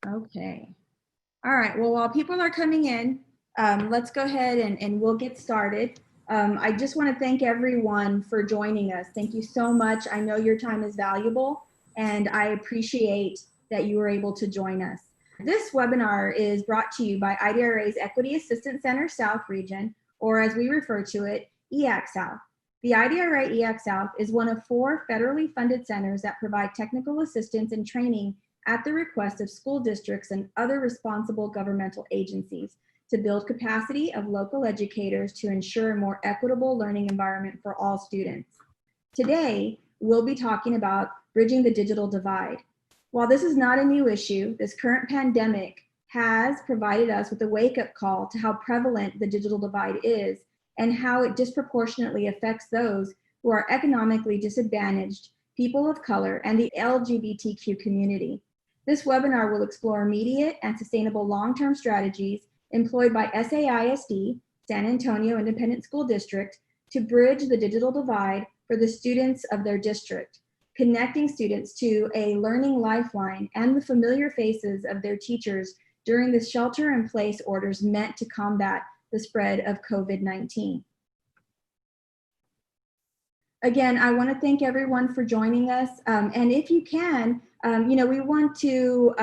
Okay. All right. Well, while people are coming in, let's go ahead and we'll get started. I just want to thank everyone for joining us. Thank you so much. I know your time is valuable, and I appreciate that you were able to join us. This webinar is brought to you by IDRA's Equity Assistance Center South Region, or as we refer to it, EAC South. The IDRA EAC South is one of 4 federally funded centers that provide technical assistance and training at the request of school districts and other responsible governmental agencies to build capacity of local educators to ensure a more equitable learning environment for all students. Today, we'll be talking about bridging the digital divide. While this is not a new issue, this current pandemic has provided us with a wake-up call to how prevalent the digital divide is and how it disproportionately affects those who are economically disadvantaged, people of color, and the LGBTQ community. This webinar will explore immediate and sustainable long-term strategies employed by SAISD, San Antonio Independent School District, to bridge the digital divide for the students of their district, connecting students to a learning lifeline and the familiar faces of their teachers during the shelter-in-place orders meant to combat the spread of COVID-19. Again, I want to thank everyone for joining us. And if you can, we want to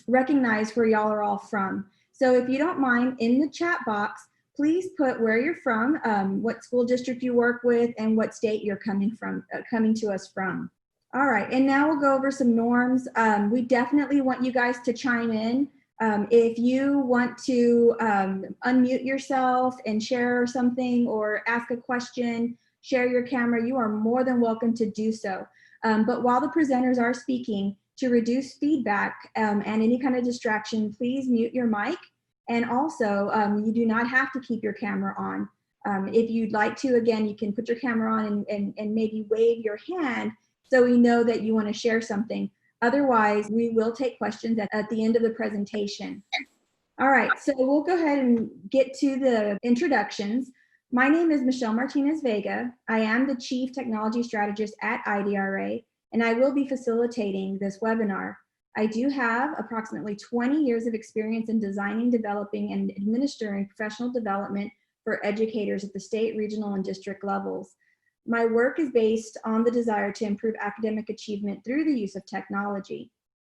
recognize where y'all are all from. So if you don't mind, in the chat box, please put where you're from, what school district you work with, and what state you're coming to us from. All right, and now we'll go over some norms. We definitely want you guys to chime in. If you want to unmute yourself and share something or ask a question, share your camera, you are more than welcome to do so. But while the presenters are speaking, to reduce feedback and any kind of distraction, please mute your mic. And also, you do not have to keep your camera on. If you'd like to, again, you can put your camera on and maybe wave your hand so we know that you want to share something. Otherwise, we will take questions at the end of the presentation. All right, so we'll go ahead and get to the introductions. My name is Michelle Martinez Vega. I am the Chief Technology Strategist at IDRA, and I will be facilitating this webinar. I do have approximately 20 years of experience in designing, developing, and administering professional development for educators at the state, regional, and district levels. My work is based on the desire to improve academic achievement through the use of technology.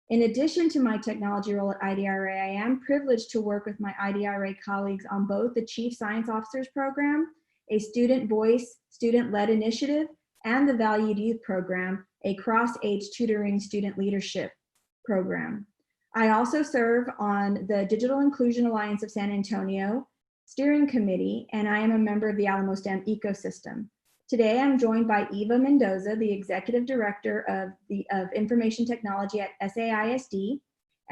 In addition to my technology role at IDRA, I am privileged to work with my IDRA colleagues on both the Chief Science Officers Program, a student voice, student-led initiative, and the Valued Youth Program, a cross-age tutoring student leadership program. I also serve on the Digital Inclusion Alliance of San Antonio Steering Committee, and I am a member of the Alamo STEM ecosystem. Today, I'm joined by Eva Mendoza, the Executive Director of Information Technology at SAISD,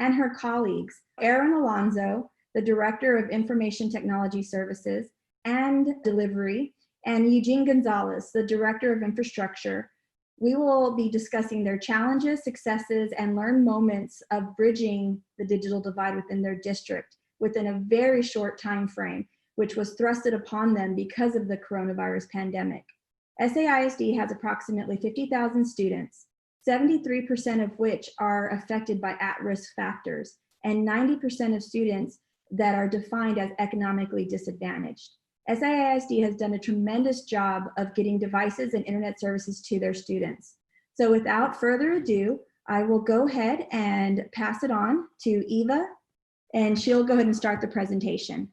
and her colleagues, Aaron Alonzo, the Director of Information Technology Services and Delivery, and Eugene Gonzalez, the Director of Infrastructure. We will be discussing their challenges, successes, and learned moments of bridging the digital divide within their district within a very short time frame, which was thrusted upon them because of the coronavirus pandemic. SAISD has approximately 50,000 students, 73% of which are affected by at-risk factors, and 90% of students that are defined as economically disadvantaged. SAISD has done a tremendous job of getting devices and internet services to their students. So without further ado, I will go ahead and pass it on to Eva, and she'll go ahead and start the presentation.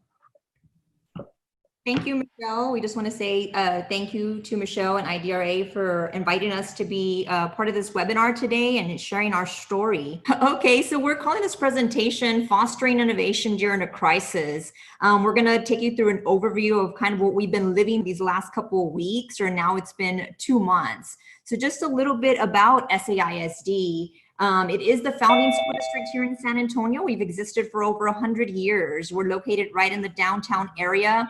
Thank you, Michelle. We just want to say thank you to Michelle and IDRA for inviting us to be part of this webinar today and sharing our story. Okay, so we're calling this presentation Fostering Innovation During a Crisis. We're going to take you through an overview of kind of what we've been living these last couple of weeks, or now it's been 2 months. So just a little bit about SAISD. It is the founding school district here in San Antonio. We've existed for over 100 years. We're located right in the downtown area.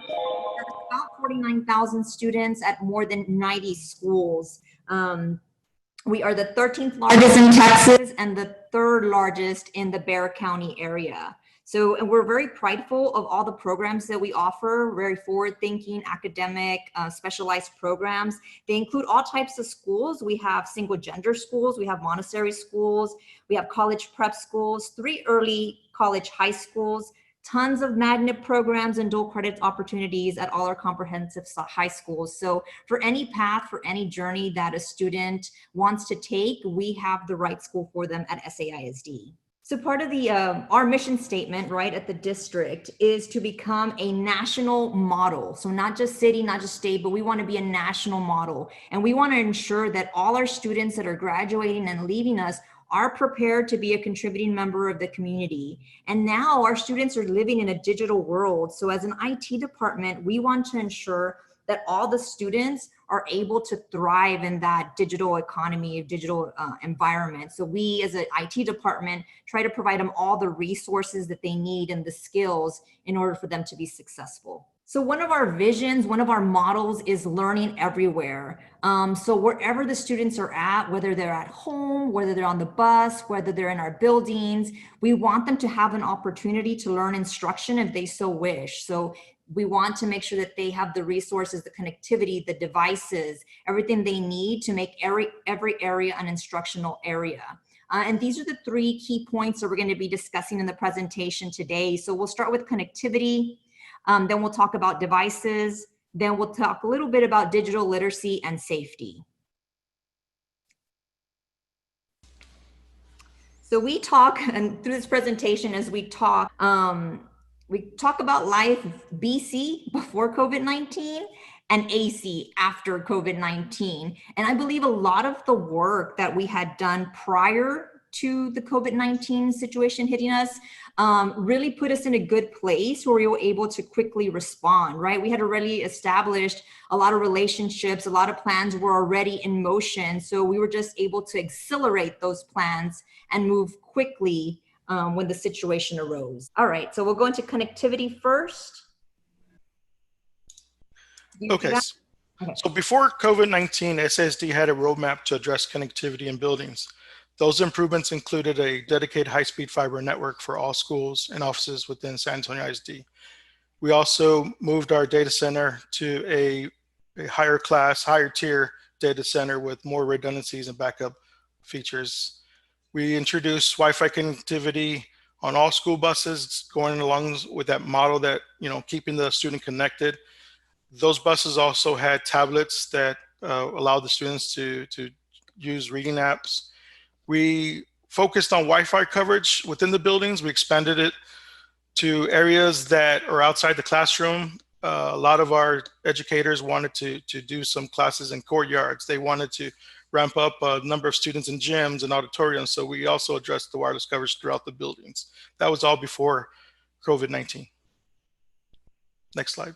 About 49,000 students at more than 90 schools. We are the 13th largest in Texas and the 3rd largest in the Bexar County area. So, and we're very prideful of all the programs that we offer, very forward-thinking, academic, specialized programs. They include all types of schools. We have single gender schools, we have Montessori schools, we have college prep schools, 3 early college high schools, tons of magnet programs and dual credit opportunities at all our comprehensive high schools. So for any path, for any journey that a student wants to take, we have the right school for them at SAISD. So part of the our mission statement, right, at the district is to become a national model. So not just city, not just state, but we want to be a national model. And we want to ensure that all our students that are graduating and leaving us are prepared to be a contributing member of the community. And now our students are living in a digital world. So as an IT department, we want to ensure that all the students are able to thrive in that digital economy, digital environment. So we as an IT department try to provide them all the resources that they need and the skills in order for them to be successful. So one of our visions, one of our models is learning everywhere. So wherever the students are at, whether they're at home, whether they're on the bus, whether they're in our buildings, we want them to have an opportunity to learn instruction if they so wish. So we want to make sure that they have the resources, the connectivity, the devices, everything they need to make every area an instructional area. And these are the 3 key points that we're going to be discussing in the presentation today. So we'll start with connectivity, then we'll talk about devices, then we'll talk a little bit about digital literacy and safety. So we talk, and through this presentation as we talk about life BC, before COVID-19, and AC, after COVID-19. And I believe a lot of the work that we had done prior to the COVID-19 situation hitting us really put us in a good place where we were able to quickly respond, right? We had already established a lot of relationships, a lot of plans were already in motion. So we were just able to accelerate those plans and move quickly when the situation arose. All right, so we'll go into connectivity first. Okay. So before COVID-19, SAISD had a roadmap to address connectivity in buildings. Those improvements included a dedicated high-speed fiber network for all schools and offices within San Antonio ISD. We also moved our data center to a higher class, higher tier data center with more redundancies and backup features. We introduced Wi-Fi connectivity on all school buses, going along with that model that, keeping the student connected. Those buses also had tablets that allowed the students to use reading apps. We focused on Wi-Fi coverage within the buildings. We expanded it to areas that are outside the classroom. A lot of our educators wanted to do some classes in courtyards. They wanted to ramp up a number of students in gyms and auditoriums. So we also addressed the wireless coverage throughout the buildings. That was all before COVID-19. Next slide.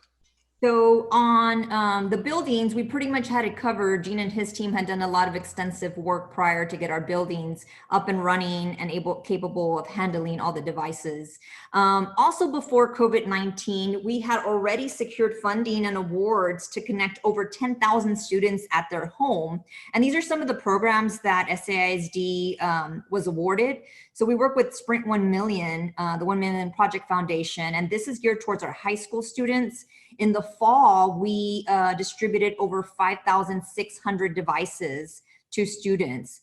So on the buildings, we pretty much had it covered. Gene and his team had done a lot of extensive work prior to get our buildings up and running and capable of handling all the devices. Also before COVID-19, we had already secured funding and awards to connect over 10,000 students at their home. And these are some of the programs that SAISD was awarded. So we work with Sprint 1 Million, the 1 Million Project Foundation, and this is geared towards our high school students. In the fall, we distributed over 5,600 devices to students.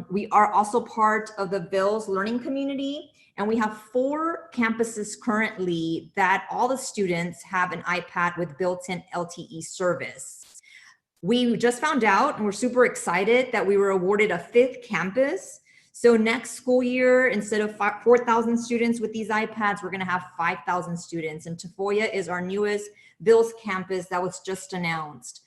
We are also part of the Bills Learning Community, and we have 4 campuses currently that all the students have an iPad with built-in LTE service. We just found out, and we're super excited, that we were awarded a 5th campus. So next school year, instead of 4,000 students with these iPads, we're going to have 5,000 students. And Tafoya is our newest Bills campus that was just announced.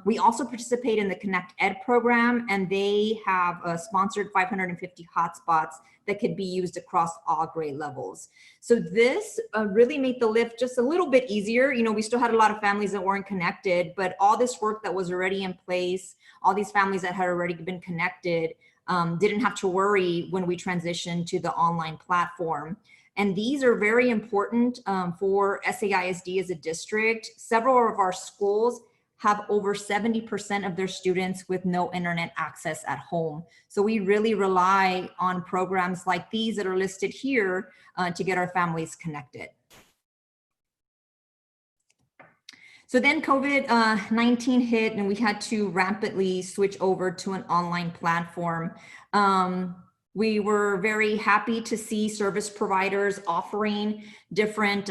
We also participate in the Connect Ed program, and they have sponsored 550 hotspots that could be used across all grade levels. So this really made the lift just a little bit easier. We still had a lot of families that weren't connected, but all this work that was already in place, all these families that had already been connected, didn't have to worry when we transitioned to the online platform. And these are very important for SAISD as a district. Several of our schools have over 70% of their students with no internet access at home. So we really rely on programs like these that are listed here to get our families connected. So then COVID-19 hit and we had to rapidly switch over to an online platform. We were very happy to see service providers offering different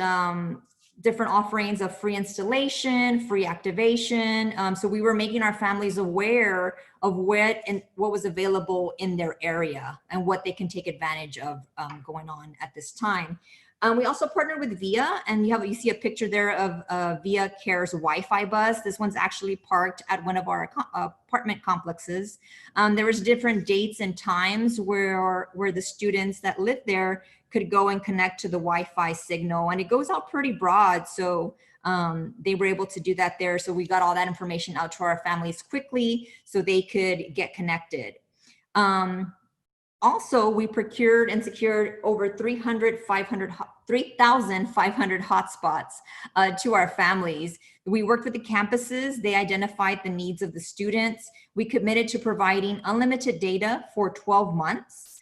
offerings of free installation, free activation. So we were making our families aware of what was available in their area and what they can take advantage of going on at this time. We also partnered with VIA, and you see a picture there of VIA Care's Wi-Fi bus. This one's actually parked at one of our apartment complexes. There was different dates and times where the students that live there could go and connect to the Wi-Fi signal, and it goes out pretty broad. So they were able to do that there. So we got all that information out to our families quickly so they could get connected. Also, we procured and secured over 3,500 hotspots to our families. We worked with the campuses. They identified the needs of the students. We committed to providing unlimited data for 12 months.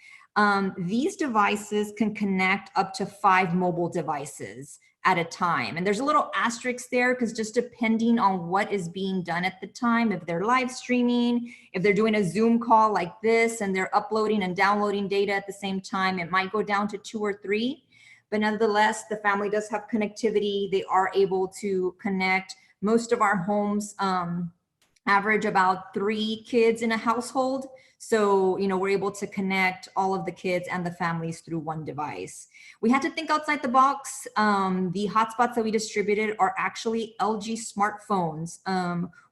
These devices can connect up to 5 mobile devices at a time. And there's a little asterisk there because just depending on what is being done at the time, if they're live streaming, if they're doing a Zoom call like this and they're uploading and downloading data at the same time, it might go down to 2 or 3. But nonetheless, the family does have connectivity. They are able to connect. Most of our homes average about 3 kids in a household. So, we're able to connect all of the kids and the families through one device. We had to think outside the box. The hotspots that we distributed are actually LG smartphones.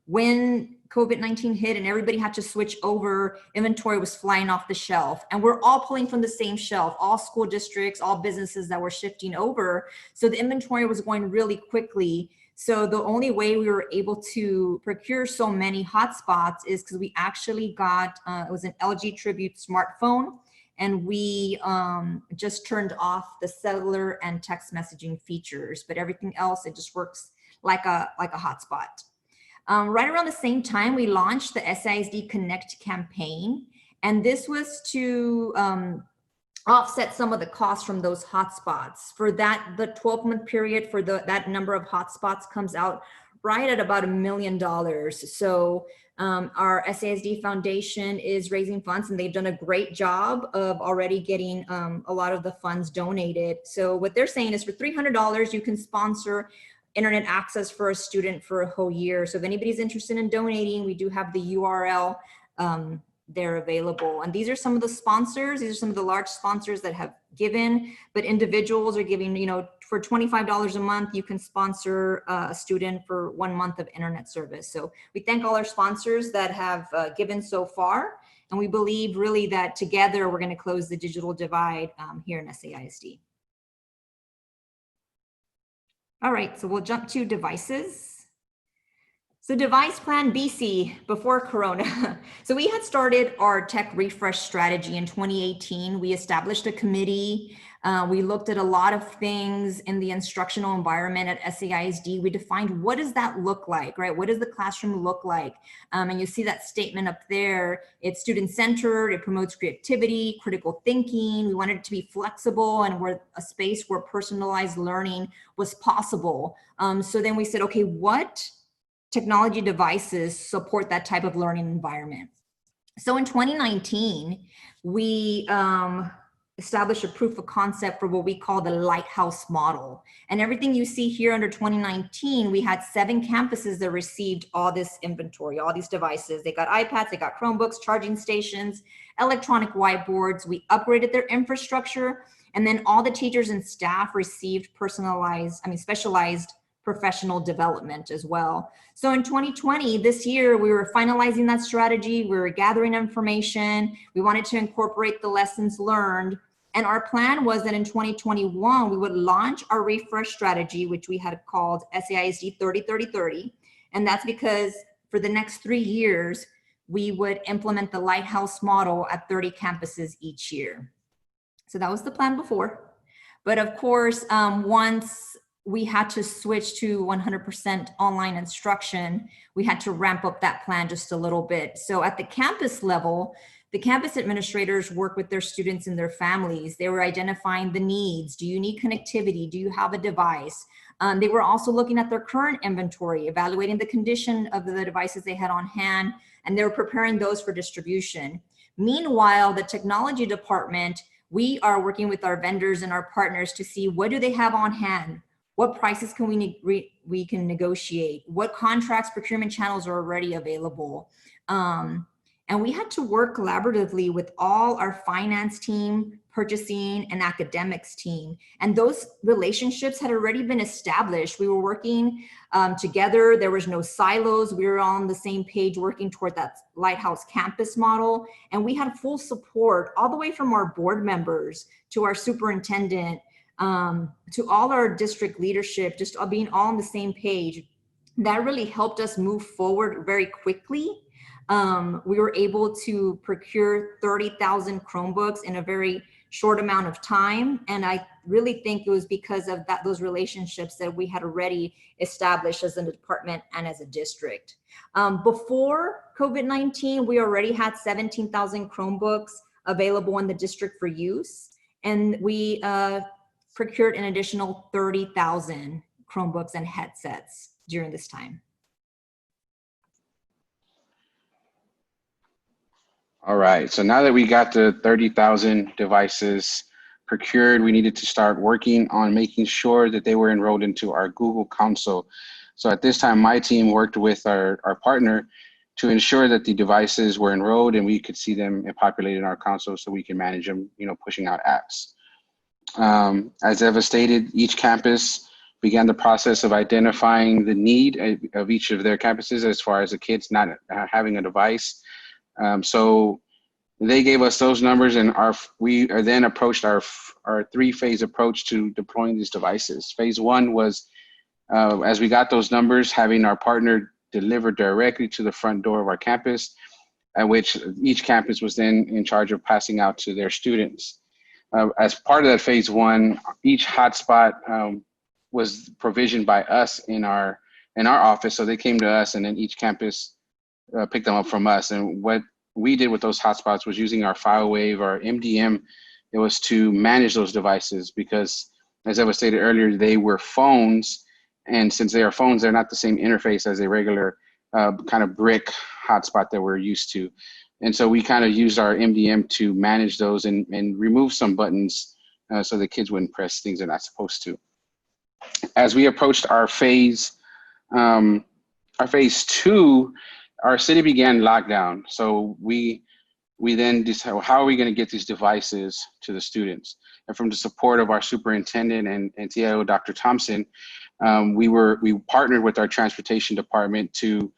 When COVID-19 hit and everybody had to switch over, inventory was flying off the shelf, and we're all pulling from the same shelf, all school districts, all businesses that were shifting over. So the inventory was going really quickly. So the only way we were able to procure so many hotspots is because we actually got, it was an LG Tribute smartphone, and we just turned off the cellular and text messaging features, but everything else, it just works like a hotspot. Right around the same time, we launched the SAISD Connect campaign, and this was to offset some of the costs from those hotspots. For that, the 12-month period for that number of hotspots comes out right at about $1 million. So our SAISD Foundation is raising funds, and they've done a great job of already getting a lot of the funds donated. So what they're saying is for $300, you can sponsor internet access for a student for a whole year. So if anybody's interested in donating, we do have the URL they're available. And these are some of the sponsors. These are some of the large sponsors that have given, but individuals are giving, for $25 a month, you can sponsor a student for 1 month of internet service. So we thank all our sponsors that have given so far. And we believe really that together we're going to close the digital divide here in SAISD. All right, so we'll jump to devices. So device plan BC before Corona. So we had started our tech refresh strategy in 2018. We established a committee. We looked at a lot of things in the instructional environment at SAISD. We defined what does that look like, right? What does the classroom look like? And you see that statement up there. It's student-centered, it promotes creativity, critical thinking. We wanted it to be flexible and we're a space where personalized learning was possible. So then we said, okay, what technology devices support that type of learning environment? So in 2019, we established a proof of concept for what we call the lighthouse model. And everything you see here under 2019, we had 7 campuses that received all this inventory, all these devices. They got iPads, they got Chromebooks, charging stations, electronic whiteboards. We upgraded their infrastructure, and then all the teachers and staff received specialized professional development as well. So in 2020, this year, we were finalizing that strategy. We were gathering information. We wanted to incorporate the lessons learned. And our plan was that in 2021, we would launch our refresh strategy, which we had called SAISD 30-30-30. And that's because for the next 3 years, we would implement the Lighthouse model at 30 campuses each year. So that was the plan before. But of course, once we had to switch to 100% online instruction, we had to ramp up that plan just a little bit. So at the campus level, the campus administrators work with their students and their families. They were identifying the needs. Do you need connectivity? Do you have a device? They were also looking at their current inventory, evaluating the condition of the devices they had on hand, and they were preparing those for distribution. Meanwhile, the technology department, we are working with our vendors and our partners to see what do they have on hand, what prices can we can negotiate, what contracts, procurement channels are already available. And we had to work collaboratively with all our finance team, purchasing, and academics team. And those relationships had already been established. We were working together. There was no silos. We were on the same page working toward that Lighthouse campus model. And we had full support all the way from our board members to our superintendent, to all our district leadership, just being all on the same page. That really helped us move forward very quickly. We were able to procure 30,000 Chromebooks in a very short amount of time. And I really think it was because of those relationships that we had already established as a department and as a district. Before COVID-19, we already had 17,000 Chromebooks available in the district for use. And we procured an additional 30,000 Chromebooks and headsets during this time. All right, so now that we got the 30,000 devices procured, we needed to start working on making sure that they were enrolled into our Google console. So at this time, my team worked with our partner to ensure that the devices were enrolled and we could see them populated in our console so we can manage them, pushing out apps. As Eva stated, each campus began the process of identifying the need of each of their campuses as far as the kids not having a device. So they gave us those numbers, and we then approached our three-phase approach to deploying these devices. Phase one was, as we got those numbers, having our partner deliver directly to the front door of our campus, at which each campus was then in charge of passing out to their students. As part of that phase one, each hotspot was provisioned by us in our office. So they came to us, and then each campus picked them up from us. And what we did with those hotspots was using our FileWave, our MDM. It was to manage those devices because, as Eva stated earlier, they were phones. And since they are phones, they're not the same interface as a regular kind of brick hotspot that we're used to. And so we kind of used our MDM to manage those and remove some buttons so the kids wouldn't press things they're not supposed to. As we approached our phase two, our city began lockdown. So we then decided, well, how are we going to get these devices to the students? And from the support of our superintendent and TIO, Dr. Thompson, we partnered with our transportation department to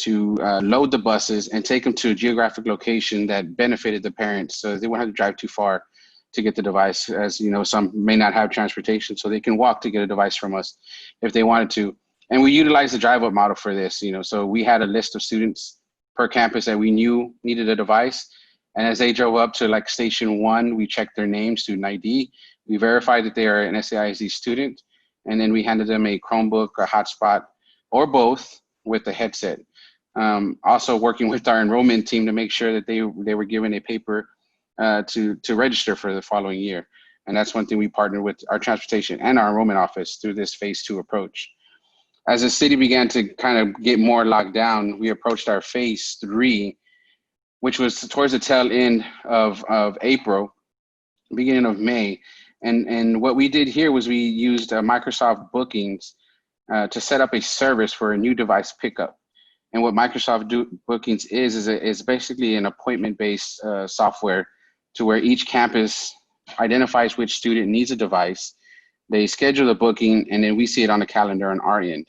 load the buses and take them to a geographic location that benefited the parents, so they wouldn't have to drive too far to get the device. As you know, some may not have transportation, so they can walk to get a device from us if they wanted to. And we utilized the drive-up model for this. So we had a list of students per campus that we knew needed a device, and as they drove up to like station one, we checked their names, student ID. We verified that they are an SAISD student, and then we handed them a Chromebook, a hotspot, or both with a headset. Also working with our enrollment team to make sure that they were given a paper to register for the following year. And that's one thing we partnered with our transportation and our enrollment office through this phase two approach. As the city began to kind of get more locked down, we approached our phase three, which was towards the tail end of April, beginning of May. And what we did here was we used Microsoft Bookings to set up a service for a new device pickup. And what Microsoft Bookings is basically an appointment-based software to where each campus identifies which student needs a device. They schedule the booking, and then we see it on the calendar on our end.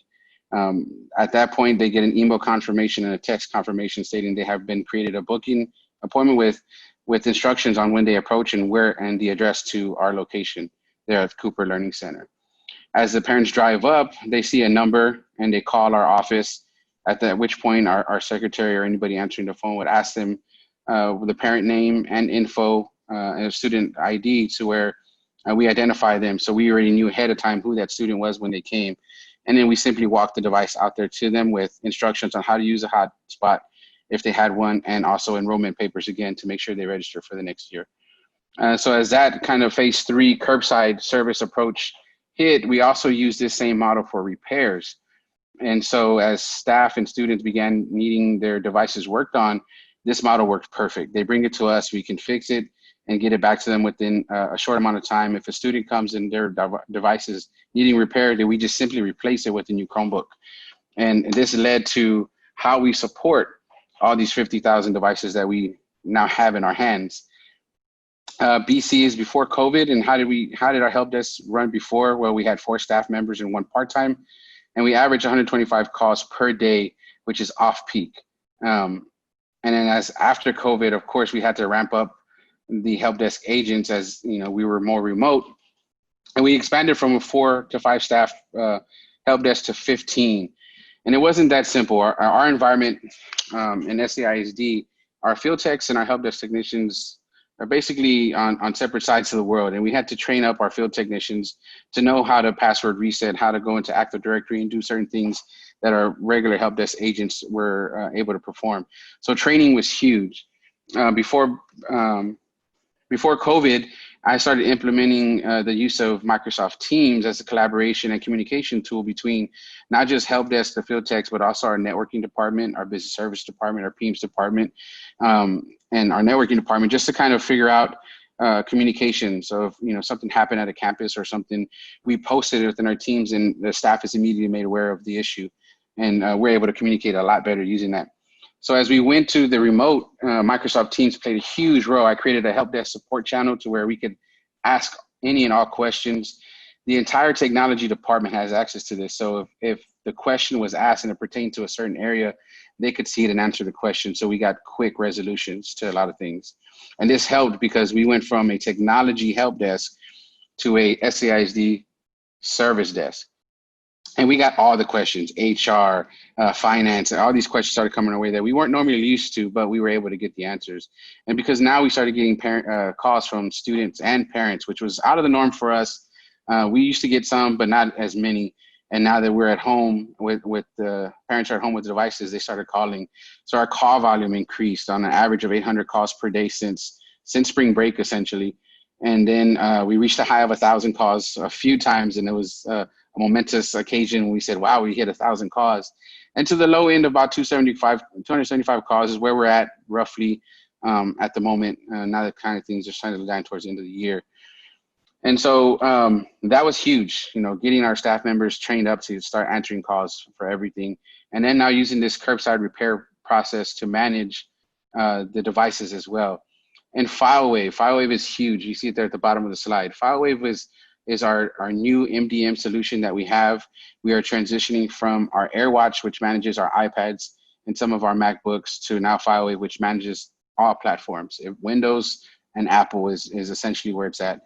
At that point, they get an email confirmation and a text confirmation stating they have been created a booking appointment with instructions on when they approach and where and the address to our location there at Cooper Learning Center. As the parents drive up, they see a number and they call our office, at which point our secretary or anybody answering the phone would ask them the parent name and info and a student ID to where we identify them. So we already knew ahead of time who that student was when they came. And then we simply walked the device out there to them with instructions on how to use a hotspot if they had one, and also enrollment papers again to make sure they register for the next year. So as that kind of phase 3 curbside service approach hit, we also used this same model for repairs. And so as staff and students began needing their devices worked on, this model worked perfect. They bring it to us, we can fix it and get it back to them within a short amount of time. If a student comes and their devices needing repair, then we just simply replace it with a new Chromebook. And this led to how we support all these 50,000 devices that we now have in our hands. BC is before COVID, and how did our help desk run before? Well, we had 4 staff members and 1 part-time, and we averaged 125 calls per day, which is off peak. And then as after COVID, of course, we had to ramp up the help desk agents as we were more remote, and we expanded from a 4 to 5 staff help desk to 15. And it wasn't that simple. Our environment in SAI ISD, our field techs and our help desk technicians are basically on separate sides of the world. And we had to train up our field technicians to know how to password reset, how to go into Active Directory and do certain things that our regular help desk agents were able to perform. So training was huge. Before COVID, I started implementing the use of Microsoft Teams as a collaboration and communication tool between not just help desk, the field techs, but also our networking department, our business service department, our PEMS department, and our networking department, just to kind of figure out communication. So if something happened at a campus or something, we posted it within our teams, and the staff is immediately made aware of the issue, and we're able to communicate a lot better using that. So as we went to the remote, Microsoft Teams played a huge role. I created a help desk support channel to where we could ask any and all questions. The entire technology department has access to this. So if the question was asked and it pertained to a certain area, they could see it and answer the question. So we got quick resolutions to a lot of things. And this helped because we went from a technology help desk to a SAISD service desk. And we got all the questions, HR, finance, and all these questions started coming our way that we weren't normally used to, but we were able to get the answers. And because now we started getting calls from students and parents, which was out of the norm for us. We used to get some, but not as many. And now that we're at home with the parents are at home with the devices, they started calling. So our call volume increased on an average of 800 calls per day since spring break, essentially. And then we reached a high of 1,000 calls a few times, and it was a momentous occasion when we said, wow, we hit 1,000 calls. And to the low end, about 275 calls is where we're at roughly at the moment. Now that kind of things are starting to down towards the end of the year. And so that was huge, getting our staff members trained up to start answering calls for everything. And then now using this curbside repair process to manage the devices as well. And FileWave is huge. You see it there at the bottom of the slide. FileWave is our new MDM solution that we have. We are transitioning from our AirWatch, which manages our iPads and some of our MacBooks, to now FileWave, which manages all platforms. Windows and Apple is essentially where it's at.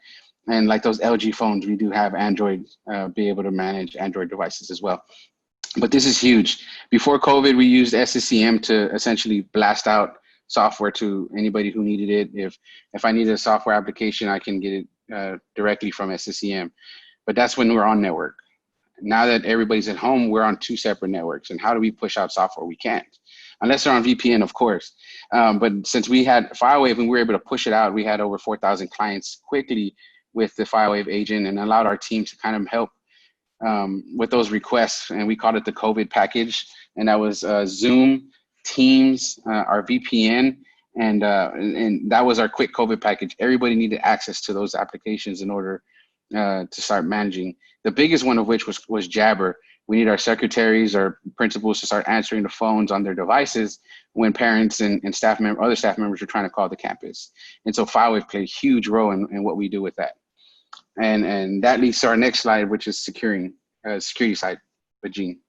And like those LG phones, we do have Android, be able to manage Android devices as well. But this is huge. Before COVID, we used SCCM to essentially blast out software to anybody who needed it. If I needed a software application, I can get it directly from SCCM. But that's when we're on network. Now that everybody's at home, we're on 2 separate networks. And how do we push out software? We can't, unless they're on VPN, of course. But since we had FileWave and we were able to push it out, we had over 4,000 clients quickly with the FileWave agent, and allowed our team to kind of help with those requests. And we called it the COVID package. And that was Zoom, Teams, our VPN, and that was our quick COVID package. Everybody needed access to those applications in order to start managing. The biggest one of which was Jabber. We need our secretaries or principals to start answering the phones on their devices when parents and other staff members are trying to call the campus. And so FileWave played a huge role in what we do with that. And that leads to our next slide, which is security side. But Jean.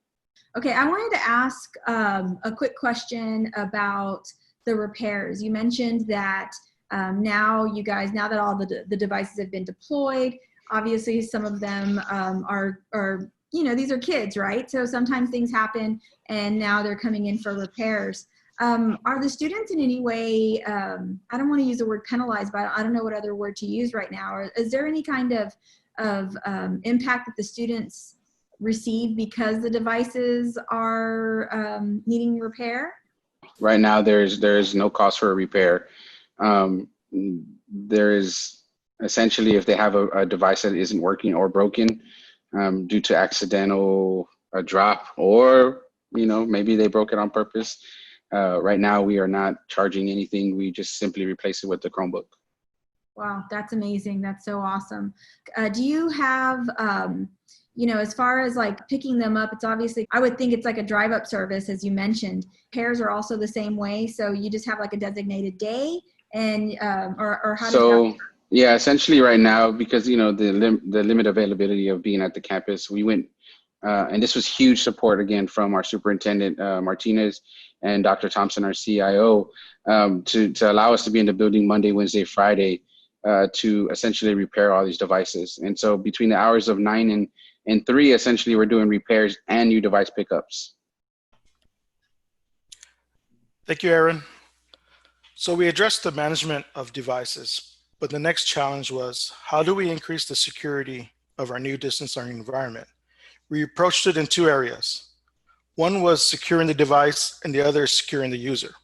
Okay, I wanted to ask a quick question about the repairs. You mentioned that now that all the devices have been deployed, obviously some of them are these are kids, right? So sometimes things happen and now they're coming in for repairs. Are the students in any way, I don't want to use the word penalized, but I don't know what other word to use right now. Or is there any kind of impact that the students receive because the devices are needing repair? Right now, there's no cost for a repair. There is essentially, if they have a device that isn't working or broken due to accidental drop, or maybe they broke it on purpose. Right now, we are not charging anything. We just simply replace it with the Chromebook. Wow, that's amazing. That's so awesome. Do you have, as far as like picking them up, it's obviously, I would think it's like a drive-up service, as you mentioned. Pairs are also the same way. So you just have like a designated day, and or how does that? Yeah, essentially right now, because the limit availability of being at the campus, we went, and this was huge support again from our superintendent Martinez and Dr. Thompson, our CIO, to allow us to be in the building Monday, Wednesday, Friday, to essentially repair all these devices. And so between the hours of 9 and 3, essentially we're doing repairs and new device pickups. Thank you, Aaron. So we addressed the management of devices, but the next challenge was, how do we increase the security of our new distance learning environment? We approached it in 2 areas. One was securing the device, and the other is securing the user.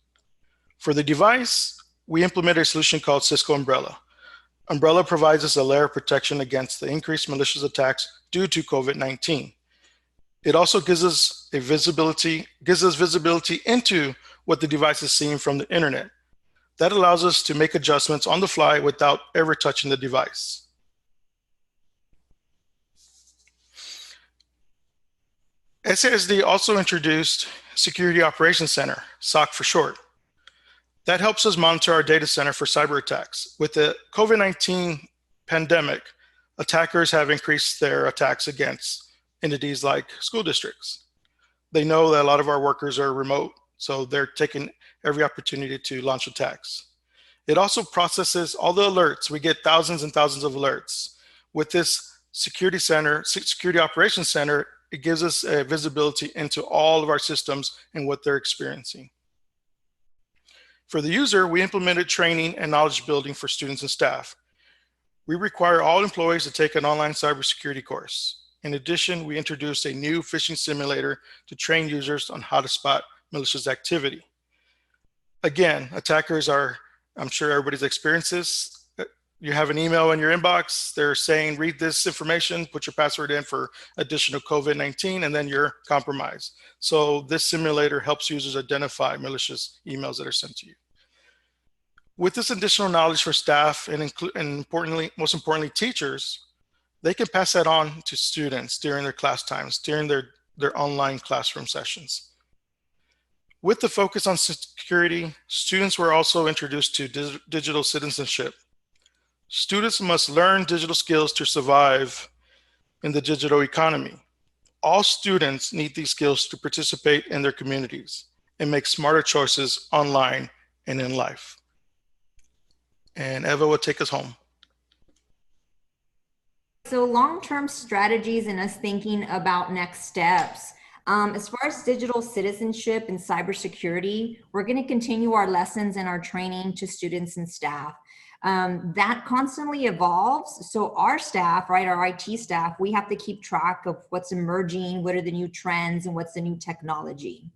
For the device, we implemented a solution called Cisco Umbrella. Umbrella provides us a layer of protection against the increased malicious attacks due to COVID-19. It also gives us visibility into what the device is seeing from the internet. That allows us to make adjustments on the fly without ever touching the device. SASD also introduced Security Operations Center, SOC for short. That helps us monitor our data center for cyber attacks. With the COVID-19 pandemic, attackers have increased their attacks against entities like school districts. They know that a lot of our workers are remote, so they're taking every opportunity to launch attacks. It also processes all the alerts. We get thousands and thousands of alerts. With this security operations center, it gives us a visibility into all of our systems and what they're experiencing. For the user, we implemented training and knowledge building for students and staff. We require all employees to take an online cybersecurity course. In addition, we introduced a new phishing simulator to train users on how to spot malicious activity. Again, attackers are, I'm sure everybody's experienced this. You have an email in your inbox, they're saying, read this information, put your password in for additional COVID-19, and then you're compromised. So this simulator helps users identify malicious emails that are sent to you. With this additional knowledge for staff and most importantly, teachers, they can pass that on to students during their class times, during their online classroom sessions. With the focus on security, students were also introduced to digital citizenship. Students must learn digital skills to survive in the digital economy. All students need these skills to participate in their communities and make smarter choices online and in life. And Eva will take us home. So long-term strategies and us thinking about next steps. As far as digital citizenship and cybersecurity, we're going to continue our lessons and our training to students and staff. That constantly evolves. So our staff, right, our IT staff, we have to keep track of what's emerging, what are the new trends, and what's the new technology.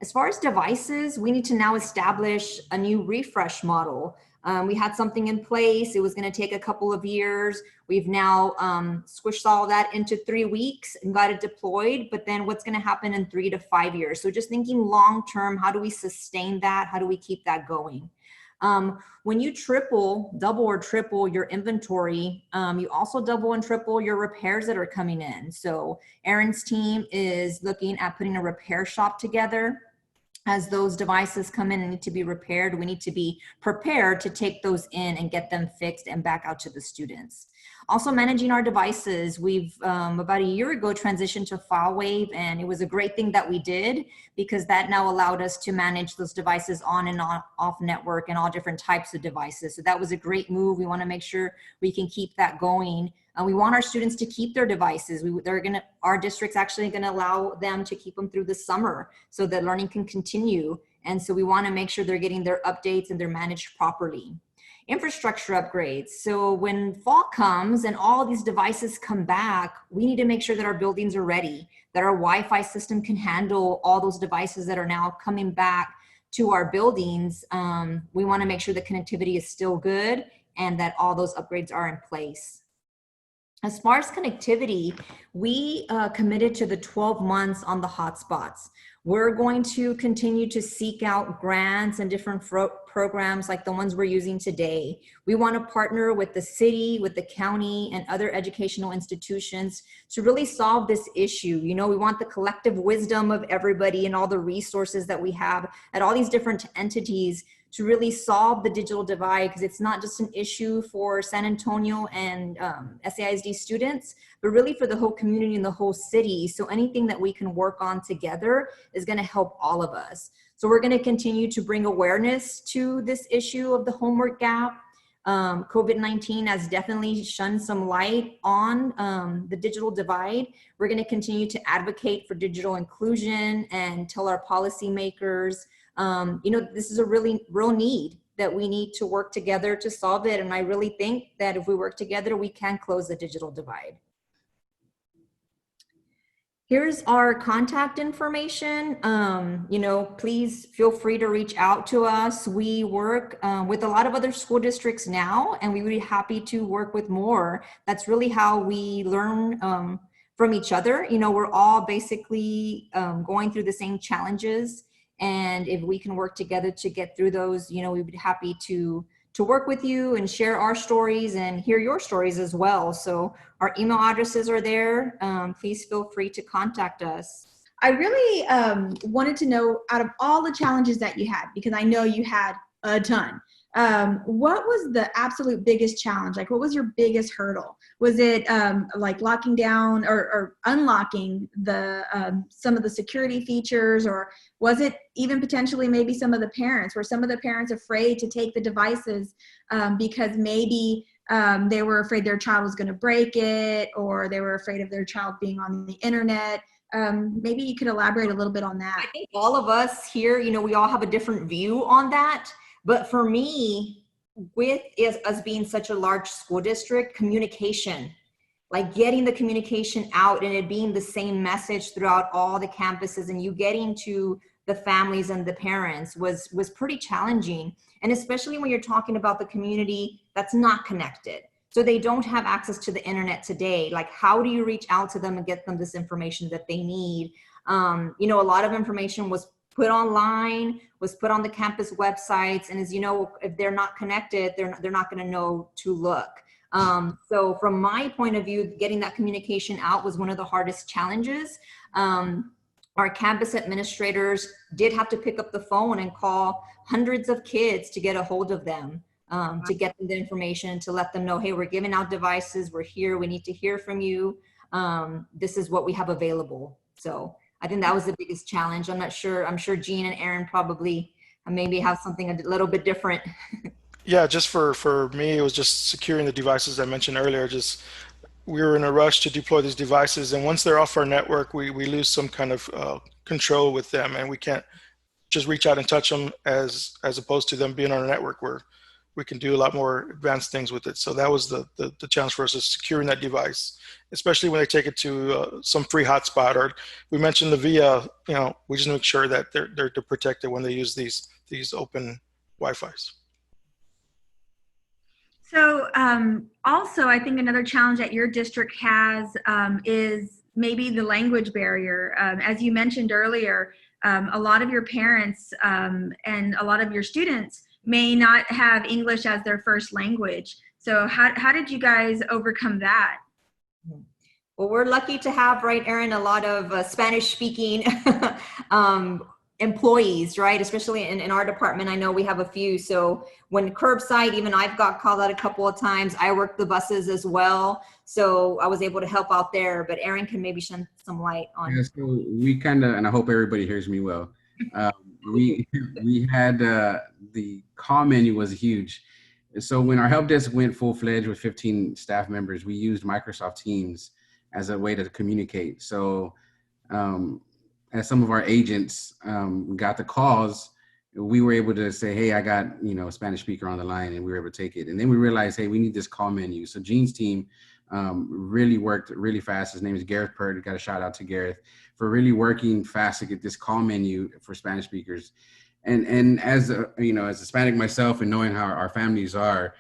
As far as devices, we need to now establish a new refresh model. We had something in place. It was going to take a couple of years. We've now squished all that into 3 weeks and got it deployed. But then what's going to happen in 3 to 5 years? So just thinking long term, how do we sustain that? How do we keep that going? When you double or triple your inventory, you also double and triple your repairs that are coming in. So Aaron's team is looking at putting a repair shop together. As those devices come in and need to be repaired, we need to be prepared to take those in and get them fixed and back out to the students. Also managing our devices. We've about a year ago transitioned to FileWave, and it was a great thing that we did because that now allowed us to manage those devices on and off network and all different types of devices. So that was a great move. We want to make sure we can keep that going. We want our students to keep their devices. Our district's actually going to allow them to keep them through the summer so that learning can continue. And so we want to make sure they're getting their updates and they're managed properly. Infrastructure upgrades. So when fall comes and all these devices come back, we need to make sure that our buildings are ready, that our Wi-Fi system can handle all those devices that are now coming back to our buildings. We want to make sure the connectivity is still good and that all those upgrades are in place. As far as connectivity, we committed to the 12 months on the hotspots. We're going to continue to seek out grants and different programs like the ones we're using today. We want to partner with the city, with the county, and other educational institutions to really solve this issue. You know, we want the collective wisdom of everybody and all the resources that we have at all these different entities to really solve the digital divide, because it's not just an issue for San Antonio and SAISD students, but really for the whole community and the whole city. So anything that we can work on together is gonna help all of us. So we're gonna continue to bring awareness to this issue of the homework gap. COVID-19 has definitely shined some light on the digital divide. We're gonna continue to advocate for digital inclusion and tell our policymakers, you know, this is a real need that we need to work together to solve it. And I really think that if we work together, we can close the digital divide. Here's our contact information. You know, please feel free to reach out to us. We work with a lot of other school districts now, and we would be happy to work with more. That's really how we learn from each other. You know, we're all basically going through the same challenges. And if we can work together to get through those, you know, we'd be happy to work with you and share our stories and hear your stories as well. So our email addresses are there. Please feel free to contact us. I really wanted to know, out of all the challenges that you had, because I know you had a ton, what was the absolute biggest challenge? Like, what was your biggest hurdle? Was it like locking down or unlocking the some of the security features, or was it even potentially maybe some of the parents? Were some of the parents afraid to take the devices because maybe they were afraid their child was going to break it, or they were afraid of their child being on the internet? Maybe you could elaborate a little bit on that. I think all of us here, you know, we all have a different view on that. But for me, with us being such a large school district, communication, like getting the communication out and it being the same message throughout all the campuses and you getting to the families and the parents was pretty challenging. And especially when you're talking about the community that's not connected. So they don't have access to the internet today. Like, how do you reach out to them and get them this information that they need? You know, a lot of information was put online, was put on the campus websites, and as you know, if they're not connected, they're not going to know to look. So from my point of view, getting that communication out was one of the hardest challenges. Our campus administrators did have to pick up the phone and call hundreds of kids to get a hold of them, to get them the information, to let them know, hey, we're giving out devices, we're here, we need to hear from you. This is what we have available. So I think that was the biggest challenge. I'm not sure. I'm sure Jean and Aaron probably maybe have something a little bit different. Yeah, just for me, it was just securing the devices I mentioned earlier. Just we were in a rush to deploy these devices, and once they're off our network, we lose some kind of control with them, and we can't just reach out and touch them as opposed to them being on our network where we can do a lot more advanced things with it. So that was the challenge for us, is securing that device, especially when they take it to some free hotspot, or we mentioned the VIA, you know, we just make sure that they're protected when they use these open Wi-Fis. So also, I think another challenge that your district has is maybe the language barrier. As you mentioned earlier, a lot of your parents and a lot of your students may not have English as their first language. So how did you guys overcome that? Well, we're lucky to have, right, Aaron, a lot of Spanish-speaking employees, right? Especially in our department, I know we have a few. So when curbside, even I've got called out a couple of times. I work the buses as well. So I was able to help out there, but Aaron can maybe shed some light on. Yeah, so we kind of, and I hope everybody hears me well. We had the call menu was huge. So when our help desk went full-fledged with 15 staff members, we used Microsoft Teams as a way to communicate. So as some of our agents got the calls, we were able to say, hey, I got, a Spanish speaker on the line, and we were able to take it. And then we realized, hey, we need this call menu. So Gene's team really worked really fast. His name is Gareth Purd. Got a shout out to Gareth for really working fast to get this call menu for Spanish speakers. And as a Hispanic myself, and knowing how our families are,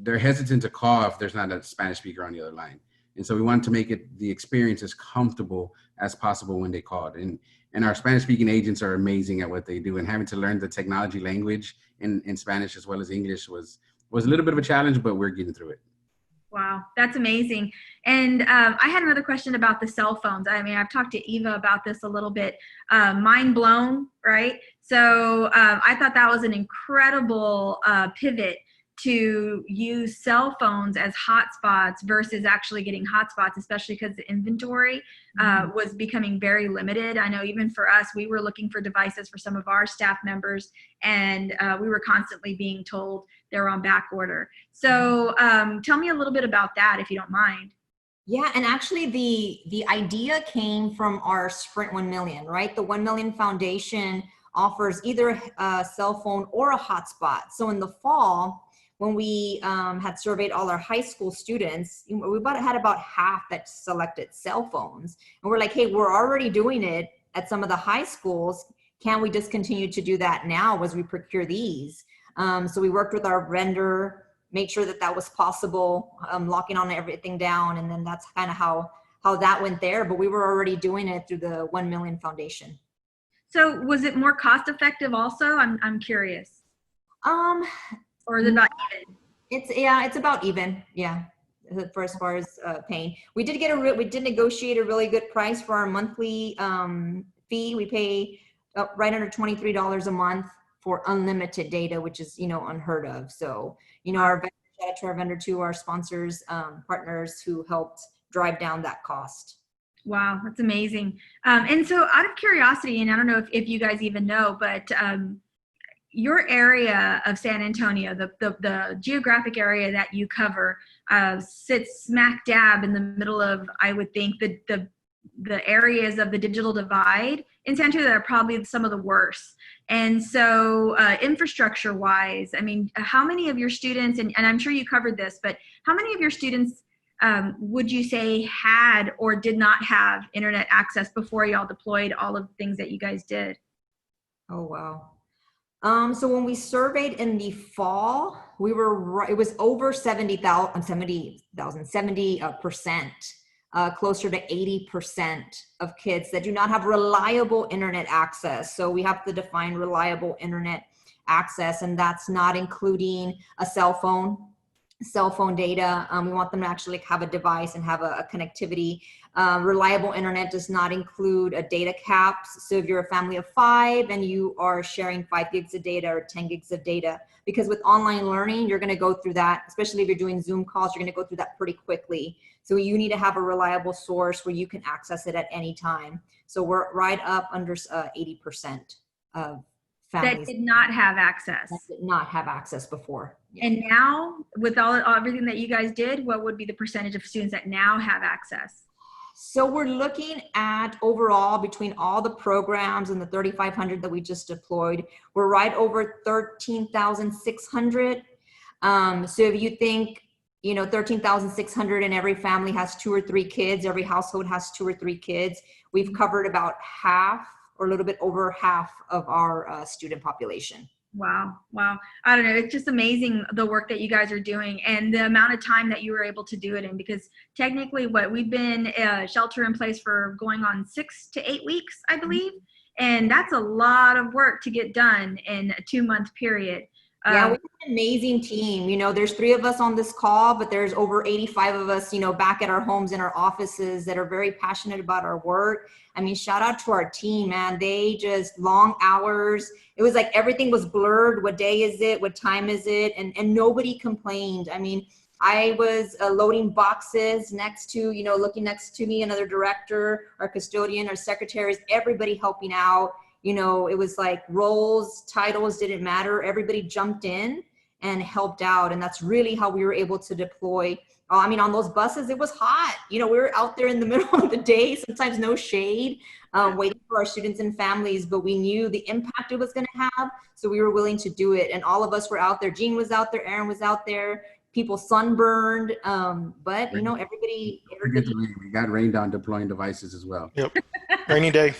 they're hesitant to call if there's not a Spanish speaker on the other line. And so we wanted to make it the experience as comfortable as possible when they called. And our Spanish speaking agents are amazing at what they do, and having to learn the technology language in Spanish as well as English was a little bit of a challenge, but we're getting through it. Wow, that's amazing. And I had another question about the cell phones. I mean, I've talked to Eva about this a little bit. Mind blown, right? So I thought that was an incredible pivot to use cell phones as hotspots versus actually getting hotspots, especially because the inventory was becoming very limited. I know even for us, we were looking for devices for some of our staff members, and we were constantly being told they're on back order. So tell me a little bit about that, if you don't mind. Yeah, and actually the idea came from our Sprint 1 Million, right? The 1 Million Foundation offers either a cell phone or a hotspot. So in the fall, when we had surveyed all our high school students, we had about half that selected cell phones. And we're like, hey, we're already doing it at some of the high schools. Can we just continue to do that now as we procure these? So we worked with our vendor, made sure that was possible, locking on everything down. And then that's kind of how that went there. But we were already doing it through the 1 Million Foundation. So was it more cost effective also? I'm curious. Or is it about even? It's about even. Yeah. For as far as paying, we did negotiate a really good price for our monthly fee. We pay right under $23 a month for unlimited data, which is, unheard of. So, our vendor, shout out to our vendor too, our sponsors, partners who helped drive down that cost. Wow, that's amazing. And so out of curiosity, and I don't know if you guys even know, but your area of San Antonio, the geographic area that you cover, sits smack dab in the middle of, I would think, the areas of the digital divide in San Antonio that are probably some of the worst. And so infrastructure wise, I mean, how many of your students, and I'm sure you covered this, but how many of your students would you say had or did not have internet access before y'all deployed all of the things that you guys did? Oh, wow. So when we surveyed in the fall, it was over 70%, closer to 80% of kids that do not have reliable internet access. So we have to define reliable internet access, and that's not including a cell phone data. We want them to actually have a device and have a connectivity. Reliable internet does not include a data cap. So if you're a family of 5 and you are sharing 5 gigs of data or 10 gigs of data, because with online learning, you're going to go through that, especially if you're doing Zoom calls, you're going to go through that pretty quickly. So you need to have a reliable source where you can access it at any time. So we're right up under 80% of families that did not have access. That did not have access before. Yeah. And now, with everything that you guys did, what would be the percentage of students that now have access? So we're looking at overall between all the programs and the 3,500 that we just deployed, we're right over 13,600. So if you think, 13,600 and every family has 2 or 3 kids, every household has 2 or 3 kids, we've covered about half or a little bit over half of our student population. Wow. I don't know. It's just amazing the work that you guys are doing and the amount of time that you were able to do it in, because technically we've been shelter in place for going on 6 to 8 weeks, I believe. And that's a lot of work to get done in a 2-month period. Yeah, we have an amazing team. There's 3 of us on this call, but there's over 85 of us, back at our homes in our offices that are very passionate about our work. I mean, shout out to our team, man. They just long hours. It was like everything was blurred. What day is it? What time is it? And nobody complained. I mean, I was loading boxes next to, looking next to me, another director, our custodian, our secretaries, everybody helping out. It was like roles, titles didn't matter. Everybody jumped in and helped out. And that's really how we were able to deploy I mean, on those buses, it was hot. You know, we were out there in the middle of the day, sometimes no shade, waiting for our students and families, but we knew the impact it was going to have. So we were willing to do it. And all of us were out there. Jean was out there. Aaron was out there. People sunburned. But, you know, everybody. We got rained on deploying devices as well. Yep. Rainy day.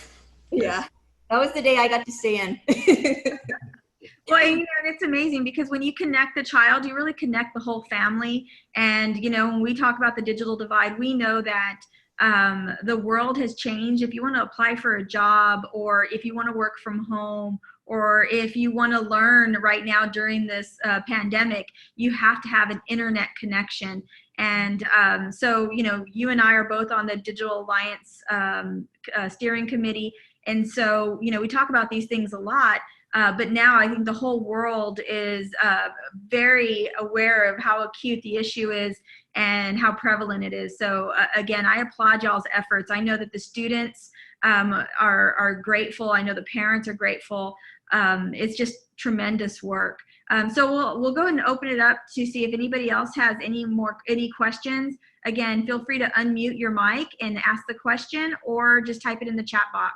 Yeah. That was the day I got to stay in. Well, you know, and it's amazing because when you connect the child, you really connect the whole family. And, you know, when we talk about the digital divide, we know that the world has changed. If you want to apply for a job, or if you want to work from home, or if you want to learn right now during this pandemic, you have to have an internet connection. And so, you know, you and I are both on the Digital Alliance steering committee. And so, you know, we talk about these things a lot. But now I think the whole world is very aware of how acute the issue is and how prevalent it is. So again, I applaud y'all's efforts. I know that the students are grateful. I know the parents are grateful. It's just tremendous work. So we'll go ahead and open it up to see if anybody else has any questions. Again, feel free to unmute your mic and ask the question, or just type it in the chat box.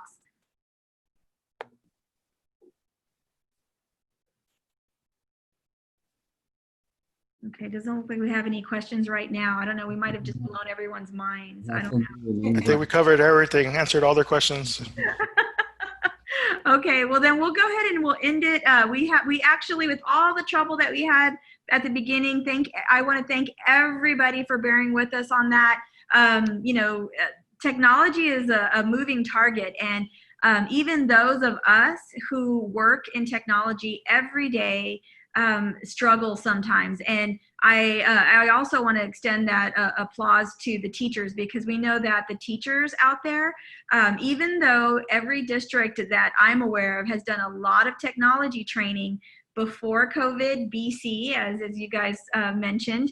Okay, doesn't look like we have any questions right now. I don't know, we might have just blown everyone's minds. I don't know. I think we covered everything, answered all their questions. Okay, well then we'll go ahead and we'll end it. We actually, with all the trouble that we had at the beginning, I want to thank everybody for bearing with us on that. You know, technology is a moving target, and even those of us who work in technology every day struggle sometimes. And I also want to extend that applause to the teachers, because we know that the teachers out there, even though every district that I'm aware of has done a lot of technology training before COVID, BC, as you guys mentioned,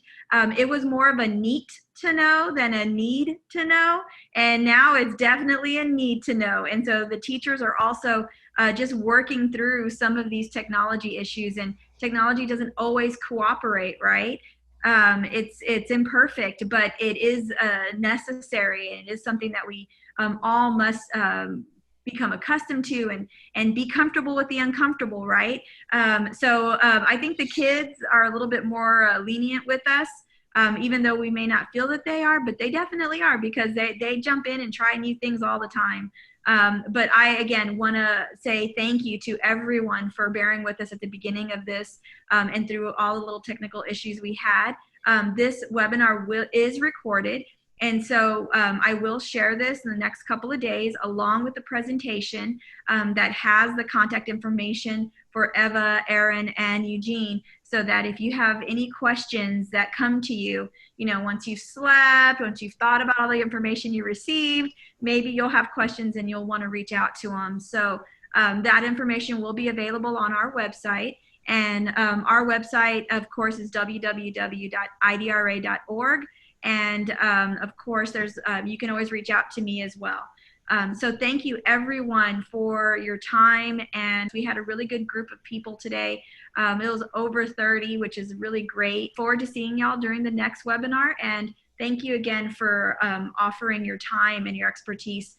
it was more of a need to know than a need to know. And now it's definitely a need to know. And so the teachers are also just working through some of these technology issues, and technology doesn't always cooperate, right? It's imperfect, but it is necessary, and it is something that we all must become accustomed to and be comfortable with the uncomfortable, right? So I think the kids are a little bit more lenient with us, even though we may not feel that they are, but they definitely are, because they jump in and try new things all the time. But I, again, want to say thank you to everyone for bearing with us at the beginning of this and through all the little technical issues we had. This webinar is recorded. And so I will share this in the next couple of days, along with the presentation that has the contact information for Eva, Aaron, and Eugene, so that if you have any questions that come to you, you know, once you've slept, once you've thought about all the information you received, maybe you'll have questions and you'll want to reach out to them. So that information will be available on our website. And our website, of course, is www.idra.org. And of course, there's you can always reach out to me as well. So thank you everyone for your time, and we had a really good group of people today. It was over 30, which is really great. Forward to seeing y'all during the next webinar, and thank you again for offering your time and your expertise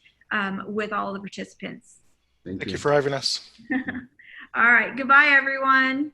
with all of the participants. Thank you for having us. All right, goodbye everyone.